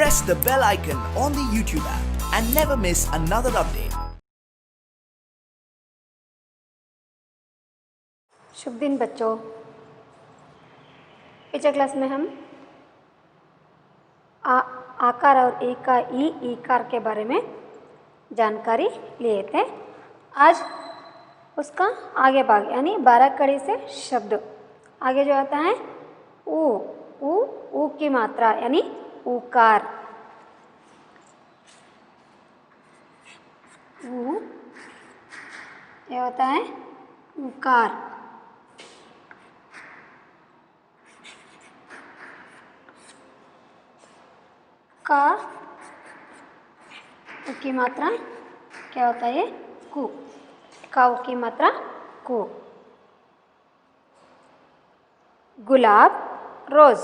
press the bell icon on the YouTube app and never miss another update. शुभ दिन बच्चों। पिछले class में हम आकार और ईकार के बारे में जानकारी लिए थे। आज उसका आगे भाग यानी 12 कड़ी से शब्द आगे जो आता है ऊ की मात्रा यानी ऊकार। ऊ ये होता है ऊकार। का ऊ की मात्रा क्या होता है? कु। का ऊ की मात्रा कु। गुलाब रोज,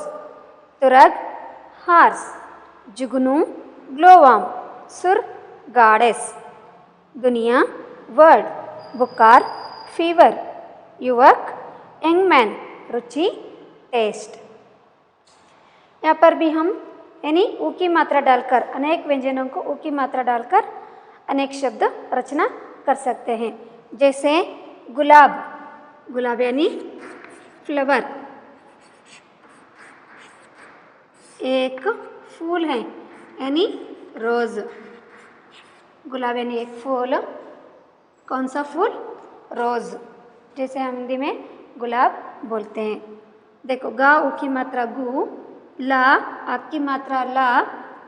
तुरग हार्स, जुगनू ग्लोवाम, सुर गाडेस, दुनिया वर्ड, बुकार फीवर, युवक यंगमैन, रुचि टेस्ट। यहाँ पर भी हम यानी ऊ की मात्रा डालकर अनेक व्यंजनों को ऊ की मात्रा डालकर अनेक शब्द रचना कर सकते हैं। जैसे गुलाब, गुलाब यानी फ्लावर, एक फूल है यानी रोज। गुलाब यानी एक फूल, कौन सा फूल? रोज। जैसे हम हिंदी में गुलाब बोलते हैं। देखो गा ऊ की मात्रा गु, ला आ की मात्रा ला,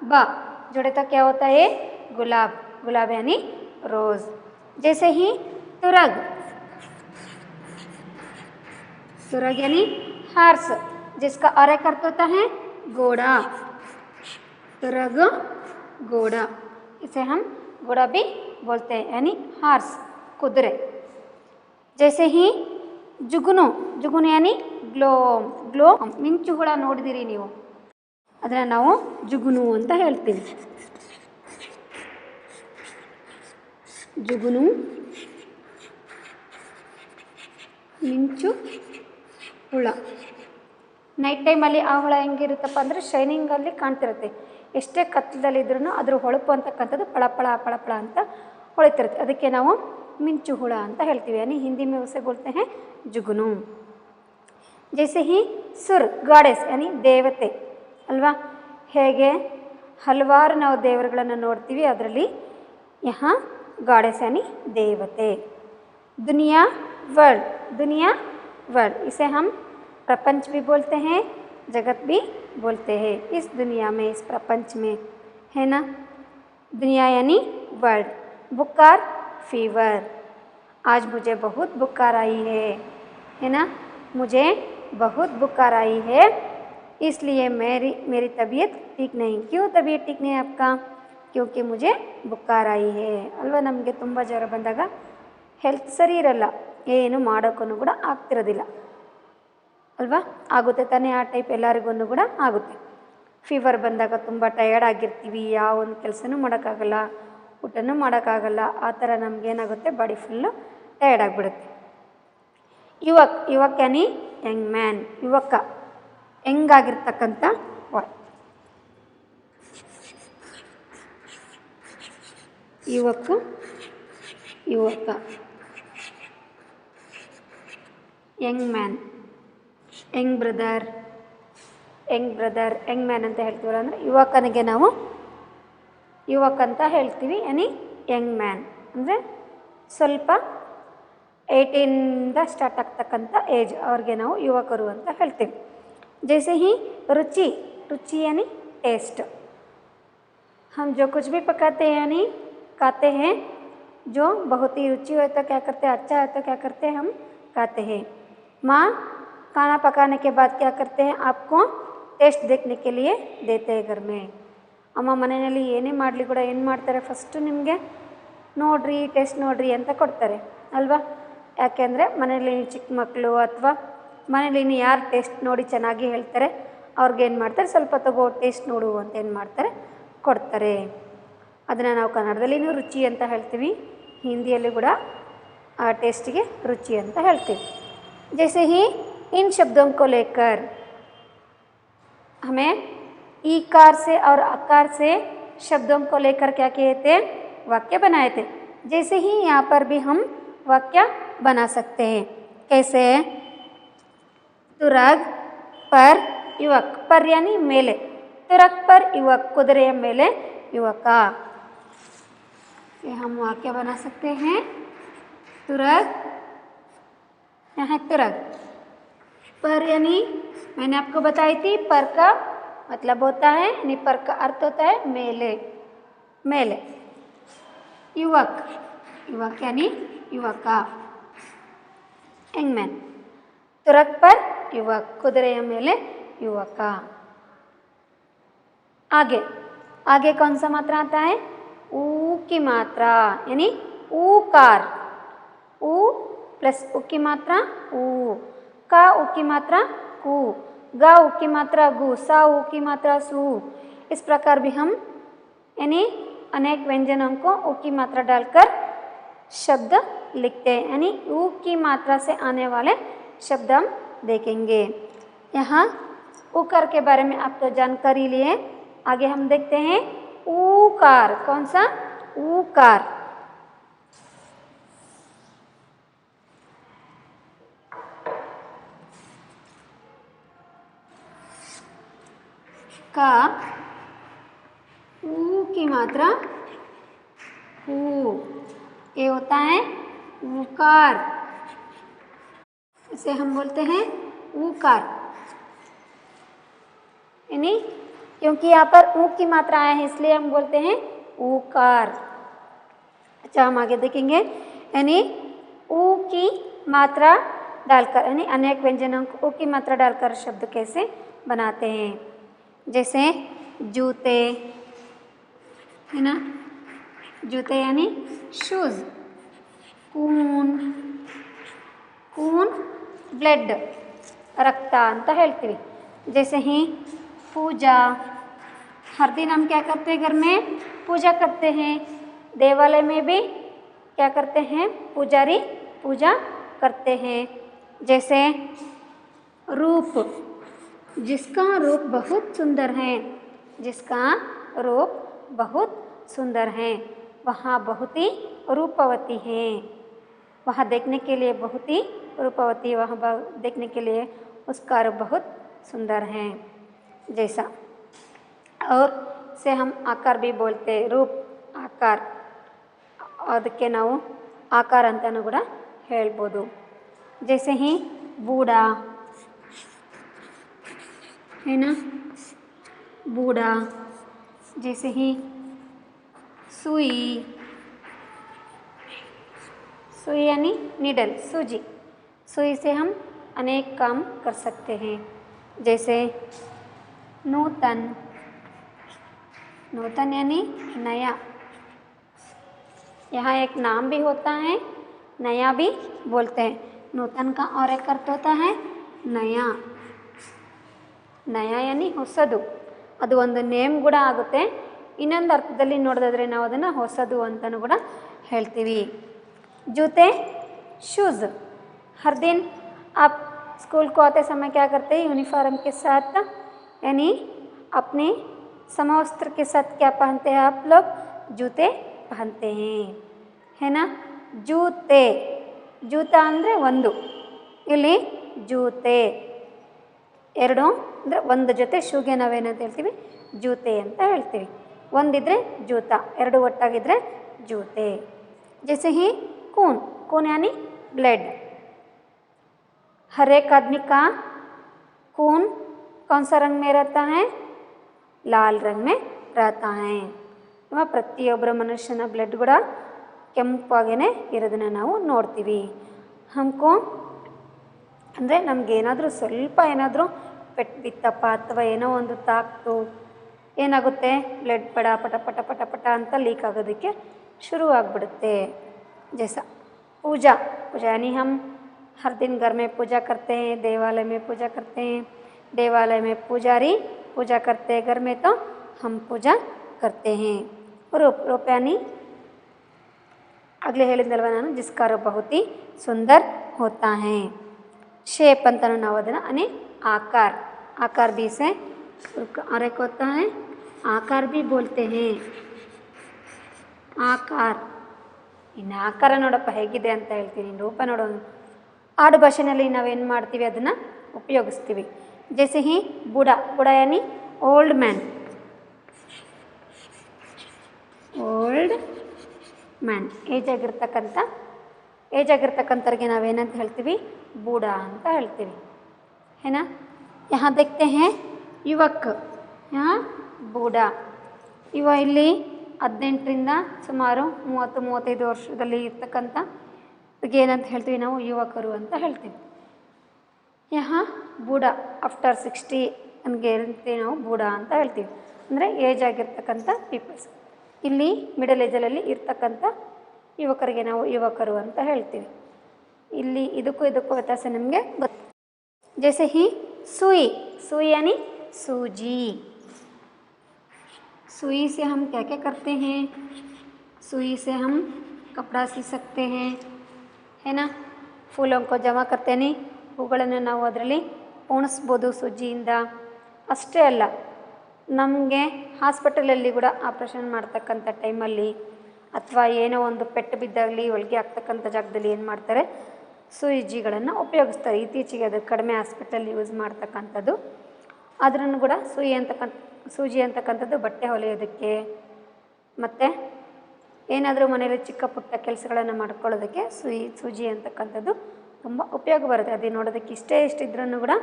बा जोड़े तो क्या होता है? गुलाब। गुलाब यानी रोज। जैसे ही तुरग, तुरग यानी हार्स जिसका और एक अर्थ होता है घोड़ा। तुरग घोड़ा, इसे हम घोड़ा भी बोलते हैं यानी हार्स कुದುರೆ। जैसे ही जुगनू, जुगनू यानी ಗ್ಲೋಮ್, ಗ್ಲೋಮ್ ಮಿಂಚು ಹುಳ ನೋಡಿದಿರಿ ನೀವು, ಅದನ್ನ ನಾವು ಜುಗುನು ಅಂತ ಹೇಳ್ತೀವಿ। ಜುಗುನು ಮಿಂಚು ಹುಳ। ನೈಟ್ ಟೈಮಲ್ಲಿ ಆ ಹುಳ ಹೆಂಗಿರುತ್ತಪ್ಪ ಅಂದರೆ ಶೈನಿಂಗಲ್ಲಿ ಕಾಣ್ತಿರುತ್ತೆ। ಎಷ್ಟೇ ಕತ್ತಲಲ್ಲಿದ್ರೂ ಅದ್ರ ಹೊಳಪು ಅಂತಕ್ಕಂಥದ್ದು ಪಳಪಳ ಪಳಪಳ ಅಂತ ಹೊಳಿತಿರುತ್ತೆ। ಅದಕ್ಕೆ ನಾವು ಮಿಂಚು ಹುಳ ಅಂತ ಹೇಳ್ತೀವಿ यानी हिंदी में उसे बोलते हैं जुगनू। जैसे ही सुर गाडेस यानी देवते अल्वा, ಹೇಗೆ ಹಲವಾರು ನಾವು ದೇವರುಗಳನ್ನು ನೋಡ್ತೀವಿ, ಅದರಲ್ಲಿ यहाँ गाडेस यानी देवते। दुनिया वर्ल्ड, दुनिया वर्ल्ड इसे हम प्रपंच भी बोलते हैं, जगत भी बोलते हैं। इस दुनिया में, इस प्रपंच में है ना। दुनिया यानी वर्ल्ड। बुखार फीवर, आज मुझे बहुत बुखार आई है ना। मुझे बहुत बुखार आई है इसलिए मेरी तबीयत ठीक नहीं। क्यों तबीयत ठीक नहीं है आपका? क्योंकि मुझे बुखार आई है ಅಲ್ವಾ। ನಮಗೆ ತುಂಬ ಜ್ವರ ಬಂದಾಗ ಹೆಲ್ತ್ ಸರಿ ಇರಲ್ಲ, ಏನು ಮಾಡೋಕ್ಕೂ ಕೂಡ ಆಗ್ತಿರೋದಿಲ್ಲ ಅಲ್ವಾ। ಆಗುತ್ತೆ ತಾನೇ, ಆ ಟೈಪ್ ಎಲ್ಲರಿಗೂ ಕೂಡ ಆಗುತ್ತೆ। ಫೀವರ್ ಬಂದಾಗ ತುಂಬ ಟಯರ್ಡ್ ಆಗಿರ್ತೀವಿ, ಯಾವ ಒಂದು ಕೆಲಸನೂ ಮಾಡೋಕ್ಕಾಗಲ್ಲ, ಊಟನೂ ಮಾಡೋಕ್ಕಾಗಲ್ಲ, ಆ ಥರ ನಮಗೇನಾಗುತ್ತೆ ಬಾಡಿ ಫುಲ್ಲು ಟಯರ್ಡ್ ಆಗಿಬಿಡುತ್ತೆ। ಯುವಕ್, ಯುವಕ್ ಯಾನಿ ಯಂಗ್ ಮ್ಯಾನ್, ಯುವಕ ಹೆಂಗಾಗಿರ್ತಕ್ಕಂಥ ಬಾಯ್। ಯುವಕ ಯುವಕ, Young man Young brother, Young brother Young man ಅಂತ ಹೇಳ್ತೀವಲ್ಲ, ಅಂದರೆ ಯುವಕನಿಗೆ ನಾವು ಯುವಕ ಅಂತ ಹೇಳ್ತೀವಿ ಯಾನಿ ಯಂಗ್ ಮ್ಯಾನ್ ಅಂದರೆ ಸ್ವಲ್ಪ 18 ಸ್ಟಾರ್ಟ್ ಆಗ್ತಕ್ಕಂಥ ಏಜ್, ಅವ್ರಿಗೆ ನಾವು ಯುವಕರು ಅಂತ ಹೇಳ್ತೀವಿ। जैसे ही रुचि, रुचि यानी टेस्ट। हम जो कुछ भी पकाते हैं यानी खाते हैं, जो बहुत ही रुचि हो तो क्या करते हैं, अच्छा है तो क्या करते हैं, हम खाते हैं। माँ खाना पकाने के बाद क्या करते हैं, आपको टेस्ट देखने के लिए देते हैं घर में। ಅಮ್ಮ ಮನೆಯಲ್ಲಿ ಏನೇ ಮಾಡಲಿ ಕೂಡ ಏನು ಮಾಡ್ತಾರೆ, ಫಸ್ಟು ನಿಮಗೆ ನೋಡ್ರಿ ಟೇಸ್ಟ್ ನೋಡ್ರಿ ಅಂತ ಕೊಡ್ತಾರೆ ಅಲ್ವಾ। ಯಾಕೆಂದರೆ ಮನೇಲಿ ಚಿಕ್ಕ ಮಕ್ಕಳು ಅಥವಾ ಮನೇಲಿ ಯಾರು ಟೇಸ್ಟ್ ನೋಡಿ ಚೆನ್ನಾಗಿ ಹೇಳ್ತಾರೆ ಅವ್ರಿಗೇನು ಮಾಡ್ತಾರೆ, ಸ್ವಲ್ಪ ತಗೋ ಟೇಸ್ಟ್ ನೋಡು ಅಂತ ಏನು ಮಾಡ್ತಾರೆ, ಕೊಡ್ತಾರೆ। ಅದನ್ನು ನಾವು ಕನ್ನಡದಲ್ಲಿನೂ ರುಚಿ ಅಂತ ಹೇಳ್ತೀವಿ, ಹಿಂದಿಯಲ್ಲೂ ಕೂಡ ಆ ಟೇಸ್ಟಿಗೆ ರುಚಿ ಅಂತ ಹೇಳ್ತೀವಿ। जैसे ही इन शब्दों को लेकर हमें ईकार से और अकार से शब्दों को लेकर क्या किए थे, वाक्य बनाए थे। जैसे ही यहाँ पर भी हम वाक्य बना सकते हैं। कैसे? तुरग पर युवक, पर यानी मेले, तुरग पर युवक, कुದುರೆಯ ಮೇಲೆ युवक। ये हम वाक्य बना सकते हैं। तुरग, यहाँ तुरग, पर यानी मैंने आपको बताई थी पर का मतलब होता है, यानी पर का अर्थ होता है मेले, मेले। युवक, युवक यानी युवक, यंग मैन। तुरग पर युवक, कुದುರೆಯ ಮೇಲೆ युवक। आगे, आगे कौन सा मात्रा आता है? ऊ की मात्रा, यानी ऊकार। ऊ प्लस उ की मात्रा ऊ, का उ की मात्रा कू, गा उ की मात्रा गु, सा उ की मात्रा सू। इस प्रकार भी हम यानी अनेक व्यंजनों को ऊ की मात्रा डालकर शब्द लिखते हैं, यानी ऊ की मात्रा से आने वाले शब्द हम देखेंगे। यहाँ ऊकार के बारे में आप तो जानकारी लिए। आगे हम देखते हैं ऊकार। कौन सा? ऊकार। का ऊ की मात्रा ऊ, ये होता है ऊकार। इसे हम बोलते हैं ऊकार, यानी क्योंकि यहाँ पर ऊ की मात्रा आया है इसलिए हम बोलते हैं ऊकार। अच्छा, हम आगे देखेंगे, यानी ऊ की मात्रा डालकर, यानी अनेक व्यंजनों को ऊ की मात्रा डालकर शब्द कैसे बनाते हैं। जैसे जूते, है ना, जूते यानी शूज। खून, खून ब्लड, रक्त ಅಂತ ಹೇಳ್ತೀವಿ। जैसे ही पूजा, हर दिन हम क्या करते हैं, घर में पूजा करते हैं। देवालय में भी क्या करते हैं, पुजारी पूजा करते हैं। जैसे रूप, जिसका रूप बहुत सुंदर है, जिसका रूप बहुत सुंदर है, वहाँ बहुत ही रूपवती है, वहाँ देखने के लिए बहुत ही रूपवती, वहाँ देखने के लिए उसका रूप बहुत सुंदर है। जैसा, और से हम आकार भी बोलते हैं, रूप आकार, ಅದಕ್ಕೆ ನಾವು ಆಕಾರ ಅಂತಲೂ ಕೂಡ ಹೇಳ್ಬೋದು। जैसे ही बूढ़ा, है ना, बूढ़ा। जैसे ही सुई, सुई यानी निडल, सूजी। सुई से हम अनेक काम कर सकते हैं। जैसे नूतन, नूतन यानी नया, यहाँ एक नाम भी होता है, नया भी बोलते हैं। नूतन का और एक अर्थ होता है नया, ನಯ ಯಾನಿ ಹೊಸದು, ಅದು ಒಂದು ನೇಮ್ ಕೂಡ ಆಗುತ್ತೆ। ಇನ್ನೊಂದು ಅರ್ಥದಲ್ಲಿ ನೋಡೋದಾದ್ರೆ ನಾವು ಅದನ್ನು ಹೊಸದು ಅಂತಲೂ ಕೂಡ ಹೇಳ್ತೀವಿ। जूते शूज़, हर दिन आप स्कूल को आते समय क्या करते हैं, यूनिफॉर्म के साथ यानी अपने समवस्त्र के साथ क्या पहनते हैं आप लोग, जूते पहनते हैं, है ना। जूते, जूता ಅಂದರೆ ಒಂದು, ಇಲ್ಲಿ ಜೂತೆ ಎರಡು ಅಂದರೆ ಒಂದು ಜೊತೆ ಶೂಗೆ ನಾವೇನಂತ ಹೇಳ್ತೀವಿ, ಜೂತೆ ಅಂತ ಹೇಳ್ತೀವಿ। ಒಂದಿದ್ರೆ ಜೂತ, ಎರಡು ಒಟ್ಟಾಗಿದ್ರೆ ಜೂತೆ। जैसे ही खून, खून यानी ब्लड। हर एक आदमी का खून कौन सा रंग में रहता है, लाल रंग में रहता है। ಪ್ರತಿಯೊಬ್ಬರ ಮನುಷ್ಯನ ಬ್ಲಡ್ ಕೂಡ ಕೆಂಪಾಗೇ ಇರೋದನ್ನು ನಾವು ನೋಡ್ತೀವಿ। ಹಮ್ಕೋ ಅಂದರೆ ನಮಗೇನಾದರೂ ಸ್ವಲ್ಪ ಏನಾದರೂ ಪೆಟ್ಟು ಬಿತ್ತಪ್ಪ ಅಥವಾ ಏನೋ ಒಂದು ತಾಕ್ತು, ಏನಾಗುತ್ತೆ, ಬ್ಲಡ್ ಪಟ ಪಟ ಪಟ ಪಟ ಪಟ ಅಂತ ಲೀಕ್ ಆಗೋದಕ್ಕೆ शुरुआगबिಡುತ್ತೆ। जैसा पूजा, पूजा यानी हम हर दिन घर में पूजा करते हैं, देवालय में पूजा करते हैं, देवालय में पुजारी पूजा करते हैं, घर में तो हम पूजा करते हैं। रूप, रूप यानी अगले ಹೇಳಿದಲ್ವ ನಾನು, जिसका रूप बहुत ही सुंदर होता है। शेप ಅಂತ ನಾವು ಅದನ್ನು, यानी आकार, आकार भी से और एक होता है आकार भी बोलते हैं, ಆಕಾರ. ಇನ್ನು ಆಕಾರ ನೋಡಪ್ಪ ಹೇಗಿದೆ ಅಂತ ಹೇಳ್ತೀನಿ, ರೂಪ ನೋಡೋಣ. ಆಡು ಭಾಷೆಯಲ್ಲಿ ನಾವೇನು ಮಾಡ್ತೀವಿ ಅದನ್ನು ಉಪಯೋಗಿಸ್ತೀವಿ. ಜೈಸೆ ಹಿ ಬುಡ, ಬುಡ ಯಾನಿ old man, old man age ಆಗಿರ್ತಕ್ಕಂಥವ್ರಿಗೆ ನಾವೇನಂತ ಹೇಳ್ತೀವಿ, ಬೂಢ ಅಂತ ಹೇಳ್ತೀವಿ. ಏನಾ यहाँ देखते हैं ಯುವಕ್, ಬೂಢ. ಇವ ಇಲ್ಲಿ 18ರಿಂದ ಸುಮಾರು 30-35 ವರ್ಷದಲ್ಲಿ ಇರ್ತಕ್ಕಂಥ ಏನಂತ ಹೇಳ್ತೀವಿ ನಾವು, ಯುವಕರು ಅಂತ ಹೇಳ್ತೀವಿ. ಯಹ ಬೂಢ ಆಫ್ಟರ್ 60 ಅನ್ಗೆ ನಾವು ಬೂಢ ಅಂತ ಹೇಳ್ತೀವಿ, ಅಂದರೆ ಏಜ್ ಆಗಿರ್ತಕ್ಕಂಥ ಪೀಪಲ್ಸ್. ಇಲ್ಲಿ ಮಿಡಲ್ ಏಜಲ್ಲಿ ಇರ್ತಕ್ಕಂಥ ಯುವಕರಿಗೆ ನಾವು ಯುವಕರು ಅಂತ ಹೇಳ್ತೀವಿ. ಇಲ್ಲಿ ಇದಕ್ಕೂ ವ್ಯತ್ಯಾಸ ನಮಗೆ ಗೊತ್ತು. जैसे ही सुई, सुई यानी सूजी. सुई से हम क्या क्या करते हैं, सुई से हम कपड़ा सी सकते हैं, है ना. फूलों को जमा करते नहीं, ಹೂಗಳನ್ನು ನಾವು ಅದರಲ್ಲಿ ಪೋಣಿಸ್ಬೋದು ಸೂಜಿಯಿಂದ. ಅಷ್ಟೇ ಅಲ್ಲ, ನಮಗೆ ಹಾಸ್ಪಿಟಲಲ್ಲಿ ಕೂಡ ಆಪ್ರೇಷನ್ ಮಾಡ್ತಕ್ಕಂಥ ಟೈಮಲ್ಲಿ ಅಥವಾ ಏನೋ ಒಂದು ಪೆಟ್ಟು ಬಿದ್ದಾಗಲಿ ಹೊಲಿಗೆ ಆಗ್ತಕ್ಕಂಥ ಜಾಗದಲ್ಲಿ ಏನು ಮಾಡ್ತಾರೆ, ಸೂಜಿಗಳನ್ನು ಉಪಯೋಗಿಸ್ತಾರೆ. ಇತ್ತೀಚೆಗೆ ಅದು ಕಡಿಮೆ ಹಾಸ್ಪಿಟಲ್ ಯೂಸ್ ಮಾಡ್ತಕ್ಕಂಥದ್ದು. ಅದನ್ನು ಕೂಡ ಸೂಜಿ ಅಂತಕ್ಕಂಥದ್ದು ಬಟ್ಟೆ ಹೊಲಿಯೋದಕ್ಕೆ ಮತ್ತು ಏನಾದರೂ ಮನೆಯಲ್ಲಿ ಚಿಕ್ಕ ಪುಟ್ಟ ಕೆಲಸಗಳನ್ನು ಮಾಡ್ಕೊಳ್ಳೋದಕ್ಕೆ ಸೂಜಿ ಅಂತಕ್ಕಂಥದ್ದು ತುಂಬ ಉಪಯೋಗ ಬರುತ್ತೆ. ಅದು ನೋಡೋದಕ್ಕೆ ಇಷ್ಟಿದ್ರೂ ಕೂಡ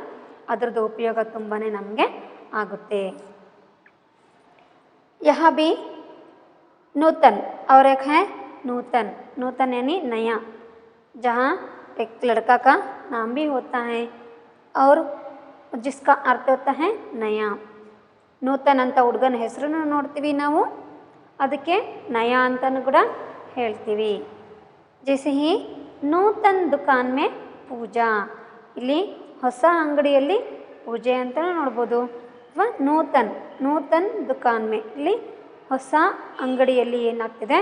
ಅದರದ್ದು ಉಪಯೋಗ ತುಂಬಾ ನಮಗೆ ಆಗುತ್ತೆ. यह भी नूतन और एक है नूतन. नूतन यानी नया, जहाँ एक लड़का का नाम भी होता है और जिसका अर्थ होता है नया. ನೂತನ್ ಅಂತ ಹುಡುಗನ ಹೆಸರನ್ನು ನೋಡ್ತೀವಿ ನಾವು, ಅದಕ್ಕೆ ನಯ ಅಂತಲೂ ಕೂಡ ಹೇಳ್ತೀವಿ. ಜೈಸೆ ಹಿ ನೂತನ್ ದುಕಾನ್ ಮೇ ಪೂಜಾ, ಇಲ್ಲಿ ಹೊಸ ಅಂಗಡಿಯಲ್ಲಿ ಪೂಜೆ ಅಂತಲೂ ನೋಡ್ಬೋದು. ಅಥವಾ ನೂತನ್ ದುಕಾನ್ ಮೇ, ಇಲ್ಲಿ ಹೊಸ ಅಂಗಡಿಯಲ್ಲಿ ಏನಾಗ್ತಿದೆ,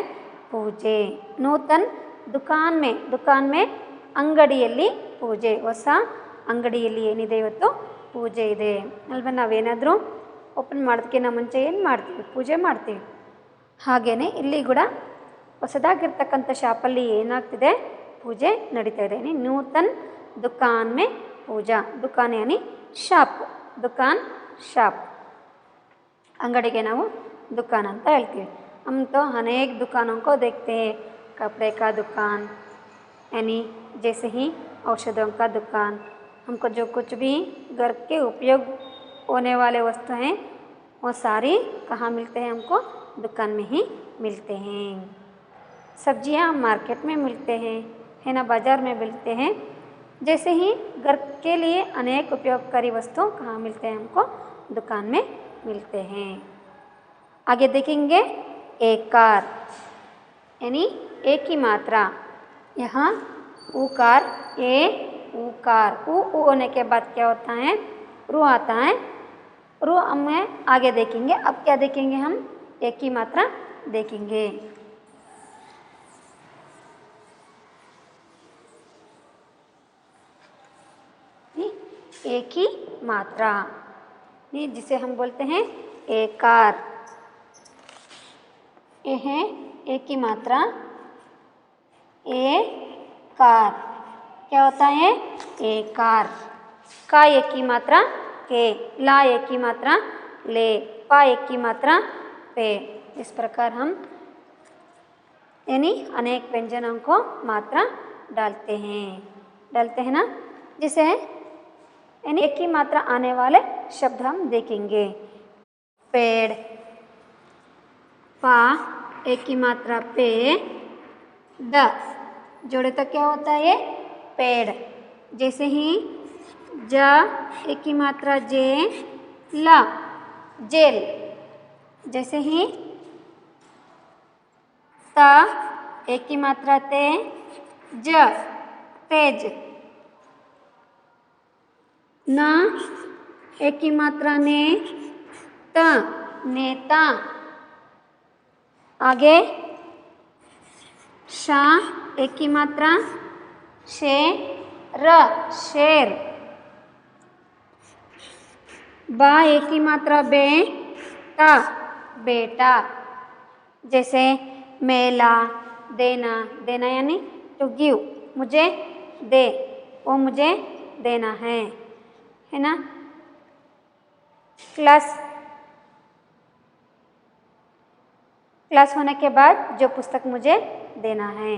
ಪೂಜೆ. ನೂತನ್ ದುಕಾನ್ ಮೇ ಅಂಗಡಿಯಲ್ಲಿ ಪೂಜೆ, ಹೊಸ ಅಂಗಡಿಯಲ್ಲಿ ಏನಿದೆ ಇವತ್ತು ಪೂಜೆ ಇದೆ ಅಲ್ವ. ನಾವೇನಾದರೂ ಓಪನ್ ಮಾಡೋದಕ್ಕಿಂತ ಮುಂಚೆ ಏನು ಮಾಡ್ತೀವಿ, ಪೂಜೆ ಮಾಡ್ತೀವಿ. ಹಾಗೆಯೇ ಇಲ್ಲಿ ಕೂಡ ಹೊಸದಾಗಿರ್ತಕ್ಕಂಥ ಶಾಪಲ್ಲಿ ಏನಾಗ್ತಿದೆ, ಪೂಜೆ ನಡೀತಾ ಇದೆ. ನೂತನ್ ದುಕಾನ್ ಮೇ ಪೂಜಾ. ದುಕಾನ್ ಯಾನಿ ಶಾಪ್, ದುಕಾನ್ ಶಾಪ್, अंगड़ी ನಾವು दुकान ಅಂತ ಹೇಳ್ತೀವಿ. हम तो अनेक दुकानों को देखते हैं, कपड़े का दुकान यानी जैसे ही औषधों का दुकान. हमको जो कुछ भी घर के उपयोग होने वाले वस्तु हैं वो सारी कहाँ मिलते हैं, हमको दुकान में ही मिलते हैं. सब्जियां मार्केट में मिलते हैं, है ना, बाज़ार में मिलते हैं. जैसे ही घर के लिए अनेक उपयोगकारी वस्तु कहाँ मिलते हैं, हमको दुकान में मिलते हैं. आगे देखेंगे एकार यानी एक ही मात्रा. यहाँ ऊकार, ए ऊकार, ऊ होने के बाद क्या होता है, रू आता है. रू हमें आगे देखेंगे. अब क्या देखेंगे, हम एक ही मात्रा देखेंगे. एक ही मात्रा जिसे हम बोलते हैं एकार. ये है एक ही मात्रा एकार. क्या होता है, एकार. का एक ही मात्रा के, ला एक ही मात्रा ले, पा एक ही मात्रा पे. इस प्रकार हम यानी अनेक व्यंजनों को मात्रा डालते हैं ना. जिसे यानी एक ही मात्रा आने वाले शब्द हम देखेंगे. पेड़, पा एक ही मात्रा पे, द जोड़े तो क्या होता है, पेड़. जैसे ही ज एक ही मात्रा जे, ला जेल. जैसे ही ता एक ही मात्रा ते, ज तेज. ना एक ही मात्रा ने, त नेता. आगे शा एक ही मात्रा शे, र शेर. बा एक ही मात्रा बे टा बेटा। जैसे मेला देना, देना यानी टू गिव, मुझे दे, वो मुझे देना है ना। क्लास होने के बाद जो पुस्तक मुझे देना है।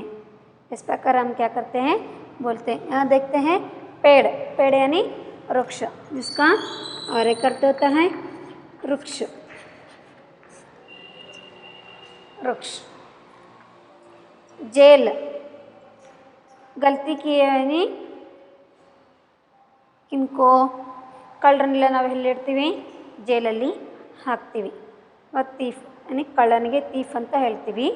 इस प्रकार हम क्या करते हैं, बोलते हैं। यहाँ देखते हैं पेड़, पेड़ यानी वृक्ष, जिसका और एक अर्थ होता है वृक्ष, वृक्ष। जेल, गलती किए यानी किनको ಕಳ್ಳರನ್ನೆಲ್ಲ ನಾವು ಎಲ್ಲಿ ಇಡ್ತೀವಿ, ಜೈಲಲ್ಲಿ ಹಾಕ್ತೀವಿ. ಥೀಫ್ ಯಾನಿ ಕಳ್ಳನಿಗೆ ಥೀಫ್ ಅಂತ ಹೇಳ್ತೀವಿ.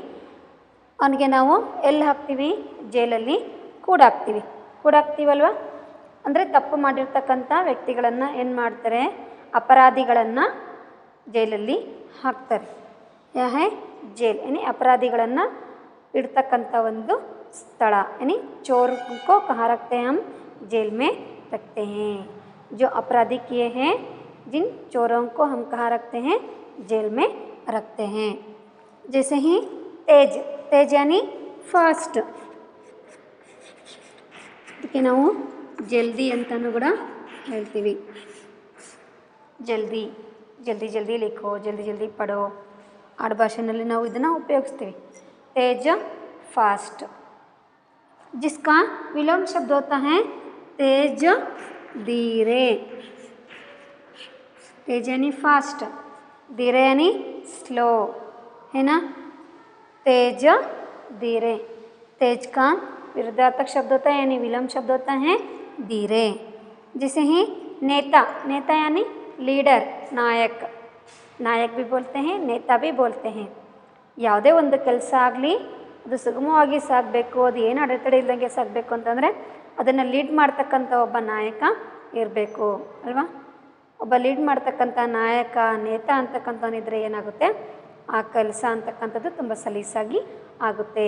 ಅವನಿಗೆ ನಾವು ಎಲ್ಲಿ ಹಾಕ್ತೀವಿ, ಜೈಲಲ್ಲಿ ಕೂಡಾಕ್ತೀವಿ. ಕೂಡಾಕ್ತೀವಲ್ವ, ಅಂದರೆ ತಪ್ಪು ಮಾಡಿರ್ತಕ್ಕಂಥ ವ್ಯಕ್ತಿಗಳನ್ನು ಏನು ಮಾಡ್ತಾರೆ, ಅಪರಾಧಿಗಳನ್ನು ಜೈಲಲ್ಲಿ ಹಾಕ್ತಾರೆ. ಯಾಹೇ ಜೈಲ್ ಯಾನಿ ಅಪರಾಧಿಗಳನ್ನು ಇಡ್ತಕ್ಕಂಥ ಒಂದು ಸ್ಥಳ, यानी चोर को कहाँ रखते हैं, हम जेल में रखते हैं. जो अपराधी किए हैं, जिन चोरों को हम कहाँ रखते हैं, जेल में रखते हैं. जैसे ही तेज, तेज यानी फास्ट, ಅದಕ್ಕೆ ನಾವು ಜಲ್ದಿ ಅಂತಲೂ ಕೂಡ ಹೇಳ್ತೀವಿ. ಜಲ್ದಿ, ಜಲ್ದಿ ಜಲ್ದಿ ಲಿಖೋ, ಜಲ್ದಿ ಜಲ್ದಿ ಪಡೋ, ಆಡು ಭಾಷೆಯಲ್ಲಿ ನಾವು ಇದನ್ನು ಉಪಯೋಗಿಸ್ತೀವಿ. तेज फास्ट, जिसका विलोम शब्द होता है तेज धीरे. तेज यानी फास्ट, धीरे यानी स्लो, है ना. तेज धीरे, तेज का विरुद्धार्थक शब्द होता है यानी विलोम शब्द होता है धीरे. जैसे ही नेता, नेता यानी लीडर, नायक, नायक भी बोलते हैं, नेता भी बोलते हैं. ಯಾವುದೇ ಒಂದು ಕೆಲಸ ಆಗಲಿ ಅದು ಸುಗಮವಾಗಿ ಸಾಗಬೇಕು, ಅದು ಏನು ಅಡೆತಡೆ ಇಲ್ಲದಂಗೆ ಸಾಗಬೇಕು ಅಂತಂದರೆ ಅದನ್ನು ಲೀಡ್ ಮಾಡ್ತಕ್ಕಂಥ ಒಬ್ಬ ನಾಯಕ ಇರಬೇಕು ಅಲ್ವಾ. ಒಬ್ಬ ಲೀಡ್ ಮಾಡ್ತಕ್ಕಂಥ ನಾಯಕ, ನೇತಾ ಅಂತಕ್ಕಂಥವನಿದ್ರೆ ಏನಾಗುತ್ತೆ, ಆ ಕೆಲಸ ಅಂತಕ್ಕಂಥದ್ದು ತುಂಬ ಸಲೀಸಾಗಿ ಆಗುತ್ತೆ.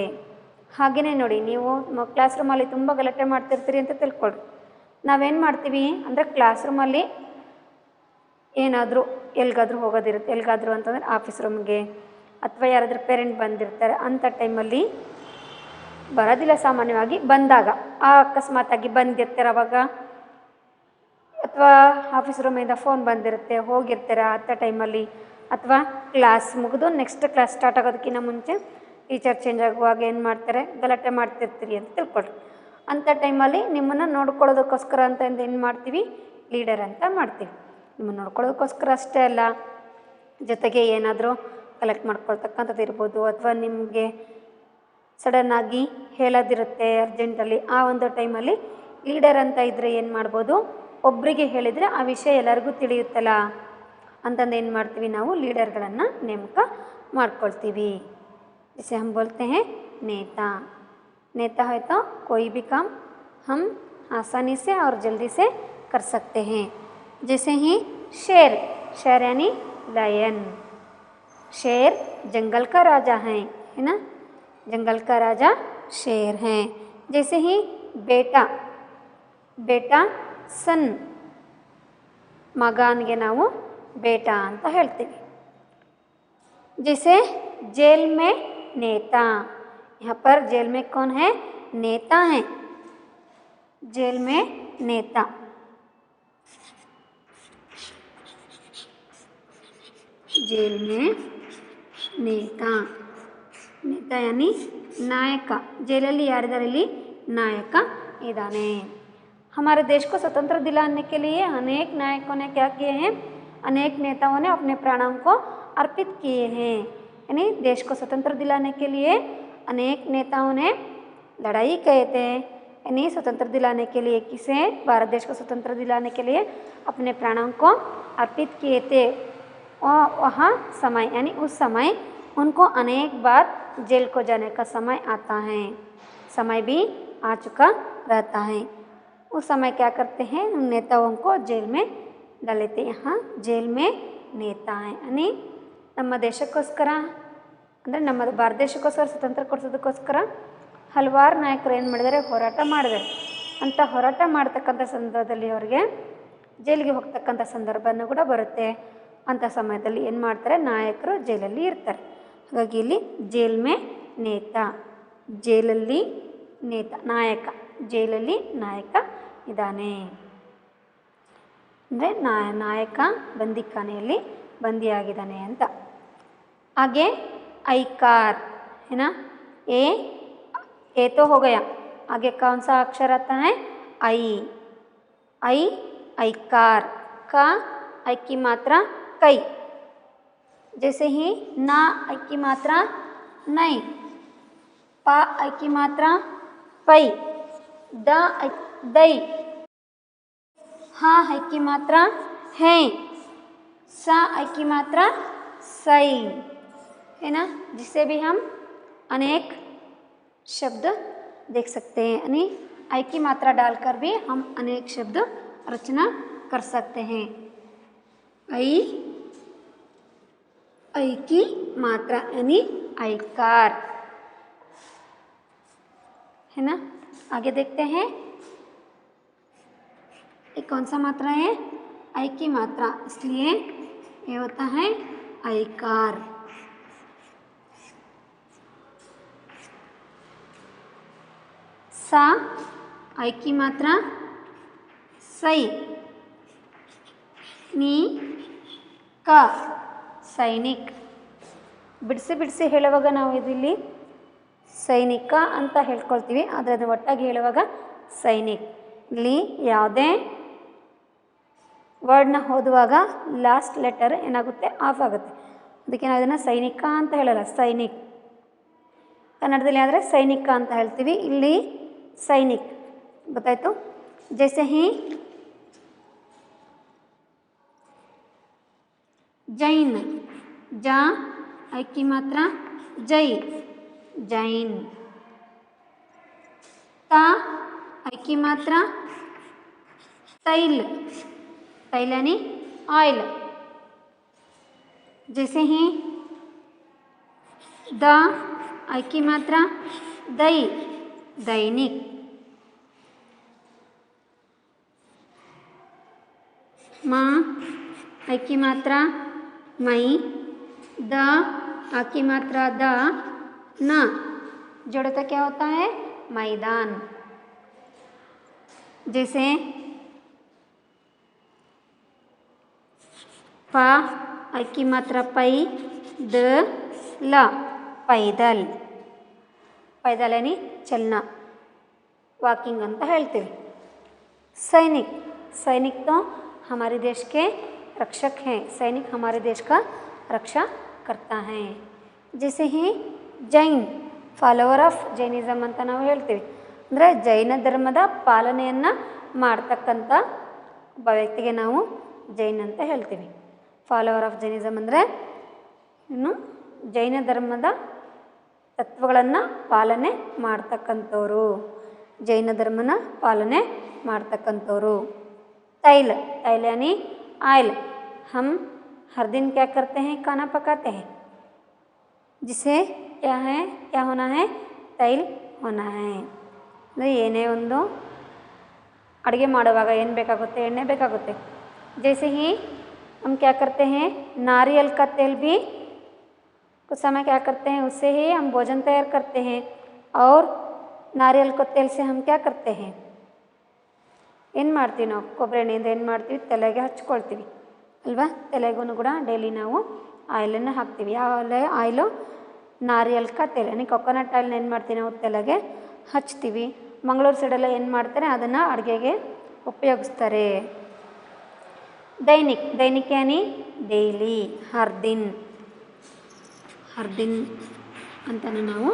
ಹಾಗೆಯೇ ನೋಡಿ, ನೀವು ಕ್ಲಾಸ್ ರೂಮಲ್ಲಿ ತುಂಬ ಗಲಾಟೆ ಮಾಡ್ತಿರ್ತೀರಿ ಅಂತ ತಿಳ್ಕೊಳ್ರಿ. ನಾವೇನು ಮಾಡ್ತೀವಿ ಅಂದರೆ ಕ್ಲಾಸ್ ರೂಮಲ್ಲಿ ಏನಾದರೂ ಎಲ್ಲಿಗಾದ್ರೂ ಹೋಗೋದಿರುತ್ತೆ, ಎಲ್ಲಿಗಾದ್ರೂ ಅಂತಂದರೆ ಆಫೀಸ್ ರೂಮ್ಗೆ ಅಥವಾ ಯಾರಾದರೂ ಪೇರೆಂಟ್ ಬಂದಿರ್ತಾರೆ, ಅಂಥ ಟೈಮಲ್ಲಿ ಬರೋದಿಲ್ಲ ಸಾಮಾನ್ಯವಾಗಿ. ಬಂದಾಗ ಅಕಸ್ಮಾತಾಗಿ ಬಂದಿರ್ತಾರೆ ಅವಾಗ, ಅಥವಾ ಆಫೀಸ್ ರೂಮಿಂದ ಫೋನ್ ಬಂದಿರುತ್ತೆ, ಹೋಗಿರ್ತಾರೆ ಅಂಥ ಟೈಮಲ್ಲಿ, ಅಥವಾ ಕ್ಲಾಸ್ ಮುಗಿದು ನೆಕ್ಸ್ಟ್ ಕ್ಲಾಸ್ ಸ್ಟಾರ್ಟ್ ಆಗೋದಕ್ಕಿಂತ ಮುಂಚೆ ಟೀಚರ್ ಚೇಂಜ್ ಆಗುವಾಗ ಏನು ಮಾಡ್ತಾರೆ, ಗಲಾಟೆ ಮಾಡ್ತಿರ್ತೀರಿ ಅಂತ ತಿಳ್ಕೊಳ್ರಿ. ಅಂಥ ಟೈಮಲ್ಲಿ ನಿಮ್ಮನ್ನು ನೋಡ್ಕೊಳ್ಳೋದಕ್ಕೋಸ್ಕರ ಅಂತ ಏನು ಮಾಡ್ತೀವಿ, ಲೀಡರ್ ಅಂತ ಮಾಡ್ತೀವಿ. ನಿಮ್ಮನ್ನು ನೋಡ್ಕೊಳ್ಳೋದಕ್ಕೋಸ್ಕರ ಅಷ್ಟೇ ಅಲ್ಲ, ಜೊತೆಗೆ ಏನಾದರೂ ಕಲೆಕ್ಟ್ ಮಾಡ್ಕೊಳ್ತಕ್ಕಂಥದ್ದು ಇರ್ಬೋದು, ಅಥವಾ ನಿಮಗೆ ಸಡನ್ನಾಗಿ ಹೇಳೋದಿರುತ್ತೆ ಅರ್ಜೆಂಟಲ್ಲಿ, ಆ ಒಂದು ಟೈಮಲ್ಲಿ ಲೀಡರ್ ಅಂತ ಇದ್ದರೆ ಏನು ಮಾಡ್ಬೋದು, ಒಬ್ಬರಿಗೆ ಹೇಳಿದರೆ ಆ ವಿಷಯ ಎಲ್ಲರಿಗೂ ತಿಳಿಯುತ್ತಲ್ಲ ಅಂತಂದು ಏನು ಮಾಡ್ತೀವಿ, ನಾವು ಲೀಡರ್ಗಳನ್ನು ನೇಮಕ ಮಾಡ್ಕೊಳ್ತೀವಿ. जैसे हम बोलते हैं नेता, नेता है तो कोई भी काम हम आसानी से और जल्दी से कर सकते हैं. जैसे ही शेर, शेर यानी लायन, शेर जंगल का राजा है ना, जंगल का राजा शेर है. जैसे ही बेटा, बेटा सन, ಮಗನಿಗೆ ನಾವು ಬೇಟಾ ಅಂತ ಹೇಳ್ತೀವಿ. जैसे जेल में नेता, यहाँ पर जेल में कौन है, नेता है. जेल में नेता, जेल में नेता, नेता यानी नायक. जेलಲ್ಲಿ ಯಾರಿದ್ದಾರೆ, ಇಲ್ಲಿ नायक इदाने. हमारे देश को स्वतंत्र दिलाने के लिए अनेक नायकों ने क्या किए हैं, अनेक नेताओं ने अपने प्राणों को अर्पित किए हैं. यानी देश को स्वतंत्र दिलाने के लिए अनेक नेताओं ने लड़ाई किए थे. यानी स्वतंत्र दिलाने के लिए, किसे, भारत देश को स्वतंत्र दिलाने के लिए अपने प्राणों को अर्पित किए थे. वहाँ समय यानी उस समय उनको अनेक बार जेल को जाने का समय आता है, समय भी आ चुका रहता है. उस समय क्या करते हैं, उन नेताओं को जेल में डाल लेते. यहाँ जेल में नेता है यानी ನಮ್ಮ ದೇಶಕ್ಕೋಸ್ಕರ ಅಂದರೆ ನಮ್ಮ ಭಾರತ ದೇಶಕ್ಕೋಸ್ಕರ ಸ್ವತಂತ್ರ ಕೊಡಿಸೋದಕ್ಕೋಸ್ಕರ ಹಲವಾರು ನಾಯಕರು ಏನು ಮಾಡಿದ್ದಾರೆ, ಹೋರಾಟ ಮಾಡಿದ್ದಾರೆ. ಅಂತ ಹೋರಾಟ ಮಾಡ್ತಕ್ಕಂಥ ಸಂದರ್ಭದಲ್ಲಿ ಅವರಿಗೆ ಜೈಲಿಗೆ ಹೋಗ್ತಕ್ಕಂಥ ಸಂದರ್ಭನೂ ಕೂಡ ಬರುತ್ತೆ. ಅಂಥ ಸಮಯದಲ್ಲಿ ಏನು ಮಾಡ್ತಾರೆ, ನಾಯಕರು ಜೈಲಲ್ಲಿ ಇರ್ತಾರೆ. ಹಾಗಾಗಿ ಇಲ್ಲಿ ಜೈಲ್ ಮೇ ನೇತ, ಜೈಲಲ್ಲಿ ನೇತ ನಾಯಕ, ಜೈಲಲ್ಲಿ ನಾಯಕ ಇದ್ದಾನೆ ಅಂದರೆ ನಾಯಕ ಬಂದಿಖಾನೆಯಲ್ಲಿ ಬಂದಿಯಾಗಿದ್ದಾನೆ ಅಂತ. आगे ऐकार है ना, ए तो हो गया, आगे कौन सा अक्षर आता है, आई, ऐकार का ऐ की मात्रा कई, जैसे ही ना ऐ की मात्रा नहीं, पा ऐ की मात्रा पई, द दई, हा ऐ की मात्रा है, सा ऐ की मात्रा सई, है ना, जिससे भी हम अनेक शब्द देख सकते हैं. यानी आई की मात्रा डालकर भी हम अनेक शब्द रचना कर सकते हैं. आई की मात्रा यानी ऐकार, है ना. आगे देखते हैं ये कौन सा मात्रा है, आई की मात्रा, इसलिए ये होता है ऐकार. सा ऐ की मात्रा सई, नी का ಸೈನಿಕ್. ಬಿಡಿಸಿ ಹೇಳುವಾಗ ನಾವು ಇಲ್ಲಿ ಸೈನಿಕ ಅಂತ ಹೇಳ್ಕೊಳ್ತೀವಿ, ಆದರೆ ಅದು ಒಟ್ಟಾಗಿ ಹೇಳುವಾಗ ಸೈನಿಕ್. ಇಲ್ಲಿ ಯಾವುದೇ ವರ್ಡ್ನ ಓದುವಾಗ ಲಾಸ್ಟ್ ಲೆಟರ್ ಏನಾಗುತ್ತೆ, ಆಫ್ ಆಗುತ್ತೆ. ಅದಕ್ಕೆ ನಾವು ಇದನ್ನು ಸೈನಿಕ ಅಂತ ಹೇಳಲ್ಲ, ಸೈನಿಕ್. ಕನ್ನಡದಲ್ಲಿ ಆದರೆ ಸೈನಿಕ ಅಂತ ಹೇಳ್ತೀವಿ, ಇಲ್ಲಿ ಸೈನಿಕ್. ಗೊತ್ತಾಯಿತು. ಜೈಸೆ ಹಿ जैन, जा ऐ की मात्रा जै, जैन. ता ऐ की मात्रा तैल, तैल यानी ऑयल. जैसे ही द ऐ की मात्रा दै, दैनिक. माँ ऐ की मात्रा मई, द आ की मात्रा द, न जोड़े तो क्या होता है, मैदान. जैसे पा ऐ की मात्रा पई, द ल पैदल. पैदल यानी चलना, वॉकिंग ಅಂತ ಹೇಳ್ತೀವಿ. सैनिक, सैनिक तो हमारे देश के रक्षक हैं. सैनिक हमारे देश का रक्षा करता है. जैसे ही जैन, ಫಾಲೋವರ್ ಆಫ್ ಜೈನಿಸಮ್ ಅಂತ ನಾವು ಹೇಳ್ತೀವಿ. ಅಂದರೆ ಜೈನ ಧರ್ಮದ ಪಾಲನೆಯನ್ನು ಮಾಡ್ತಕ್ಕಂಥ ಒಬ್ಬ ವ್ಯಕ್ತಿಗೆ ನಾವು ಜೈನ್ ಅಂತ ಹೇಳ್ತೀವಿ. ಫಾಲೋವರ್ ಆಫ್ ಜೈನಿಸಮ್ ಅಂದರೆ ಇನ್ನು ಜೈನ ಧರ್ಮದ ತತ್ವಗಳನ್ನು ಪಾಲನೆ ಮಾಡ್ತಕ್ಕಂಥವ್ರು, ಜೈನ ಧರ್ಮನ ಪಾಲನೆ ಮಾಡ್ತಕ್ಕಂಥವ್ರು. तैल, तैल यानी ऑयल. हम हर दिन क्या करते हैं, खाना पकाते हैं, जिसे क्या है, क्या होना है, तैल होना है. ಅಂದರೆ ಏನೇ ಒಂದು ಅಡುಗೆ ಮಾಡುವಾಗ ಏನು ಬೇಕಾಗುತ್ತೆ, ಎಣ್ಣೆ ಬೇಕಾಗುತ್ತೆ. जैसे ही हम क्या करते हैं, नारियल का तेल भी कुछ समय क्या करते हैं, उससे ही हम भोजन तैयार करते हैं. और नारियल को तेल से हम क्या करते हैं, ಏನು ಮಾಡ್ತೀವಿ ನಾವು, ಕೊಬ್ಬರಿ ಎಣ್ಣೆಯಿಂದ ಏನು ಮಾಡ್ತೀವಿ, ತಲೆಗೆ ಹಚ್ಕೊಳ್ತೀವಿ ಅಲ್ವಾ. ತಲೆಗೂ ಕೂಡ ಡೈಲಿ ನಾವು ಆಯಿಲನ್ನು ಹಾಕ್ತೀವಿ. ಯಾವ ಆಯಿಲು, ನಾರಿಯಲ್ ಕಾ ತೇಲ್ ಯಾನಿ ಕೊಕೊನಟ್ ಆಯಿಲ್ನ ಏನು ಮಾಡ್ತೀವಿ ನಾವು ತಲೆಗೆ ಹಚ್ತೀವಿ. ಮಂಗಳೂರು ಸೈಡೆಲ್ಲ ಏನು ಮಾಡ್ತಾರೆ, ಅದನ್ನು ಅಡುಗೆಗೆ ಉಪಯೋಗಿಸ್ತಾರೆ. ದೈನಿಕ್, ದೈನಿಕ್ ಯಾನಿ ಡೈಲಿ, ಹರ್ ದಿನ್, ಹರ್ ದಿನ್ ಅಂತಲೂ ನಾವು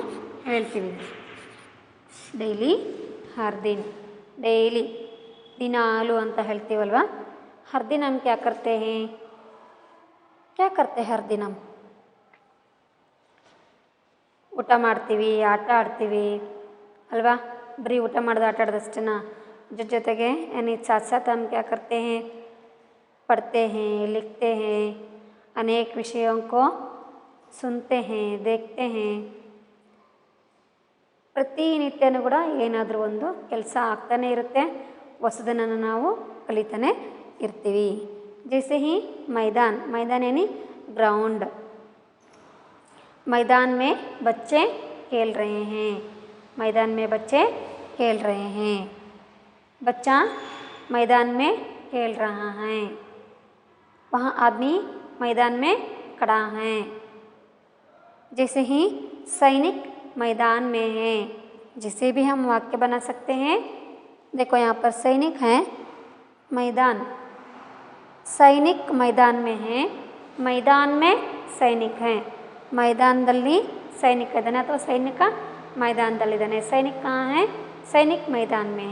ಹೇಳ್ತೀವಿ. ಡೈಲಿ, ಹರ್ ದಿನ್, ಡೈಲಿ ದಿನಾಲು ಅಂತ ಹೇಳ್ತೀವಲ್ವ. हर दिन हम क्या करते हैं, क्या करते हैं हर दिन हम, ಊಟ ಮಾಡ್ತೀವಿ, ಆಟ ಆಡ್ತೀವಿ ಅಲ್ವಾ. ಬರೀ ಊಟ ಮಾಡೋದು ಆಟ ಆಡೋದಷ್ಟೇನಾ, ಜೊತೆಗೆ यानी साथ साथ हम क्या करते हैं, पढ़ते हैं, लिखते हैं, अनेक विषयों को सुनते हैं, देखते हैं. ಪ್ರತಿನಿತ್ಯನೂ ಕೂಡ ಏನಾದರೂ ಒಂದು ಕೆಲಸ ಆಗ್ತಾನೆ ಇರುತ್ತೆ, ಹೊಸದನ್ನು ನಾವು ಕಲಿತಾನೆ इर्तीवी। जैसे ही मैदान, मैदान यानी ग्राउंड, मैदान में बच्चे खेल रहे हैं, मैदान में बच्चे खेल रहे हैं, बच्चा मैदान में खेल रहा है, वहाँ आदमी मैदान में खड़ा है। जैसे ही सैनिक मैदान में है, जिसे भी हम वाक्य बना सकते हैं। देखो यहाँ पर सैनिक हैं, मैदान, सैनिक मैदान में हैं, मैदान में सैनिक हैं, मैदानದಲ್ಲಿ सैनिक इदाने तो सैनिक मैदानದಲ್ಲಿದ್ದಾನೆ। सैनिक कहाँ है? सैनिक मैदान में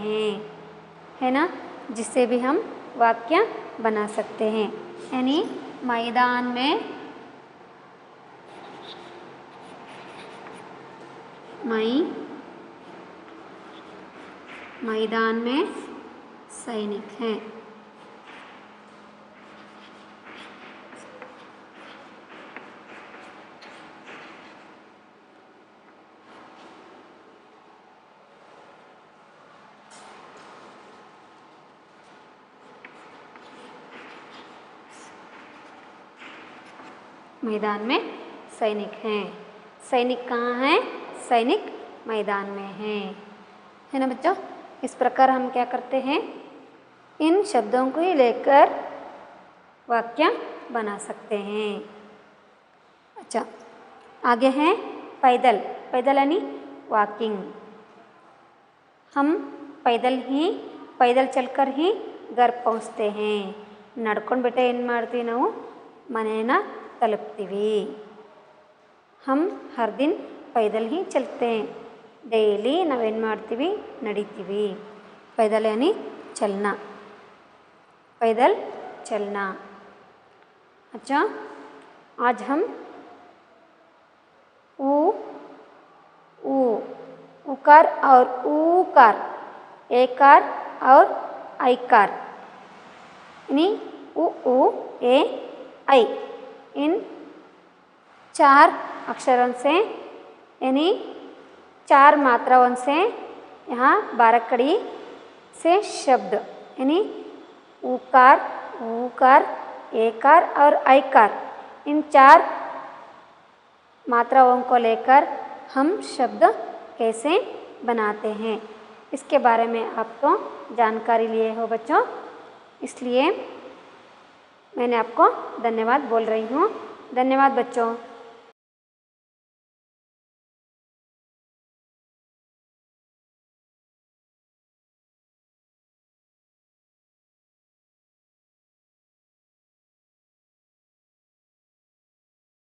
है ना, जिससे भी हम वाक्य बना सकते हैं। यानी मैदान में मैदान में सैनिक हैं। मैदान में सैनिक हैं। सैनिक कहाँ हैं? सैनिक मैदान में हैं, है ना बच्चों। इस प्रकार हम क्या करते हैं, इन शब्दों को ही लेकर वाक्य बना सकते हैं। अच्छा, आगे हैं पैदल। पैदल यानी वॉकिंग। हम पैदल चलकर ही घर पहुँचते हैं। नಡ್ಕೊಂಡು ಬಿಟ್ಟೆ ಏನು ಮಾಡ್ತೀವಿ ನಾವು, ಮನೆನ तलुप्तीवी। हम हर दिन पैदल ही चलते हैं, डेली नावेन ಮಾಡ್ತೀವಿ, ನಡಿತೀವಿ। पैदल यानी चलना, पैदल चलना। अच्छा, आज हम उकार और ऊकार, एकार और ऐकार, यानी उ ए ऐ, इन 4 अक्षरों से यानी 4 मात्राओं से यहाँ बारकड़ी से शब्द यानी उकार, ऊकार, एकार और ऐकार, इन 4 मात्राओं को लेकर हम शब्द कैसे बनाते हैं, इसके बारे में आप तो जानकारी लिए हो बच्चों। इसलिए मैंने आपको धन्यवाद बोल रही हूँ। धन्यवाद बच्चों।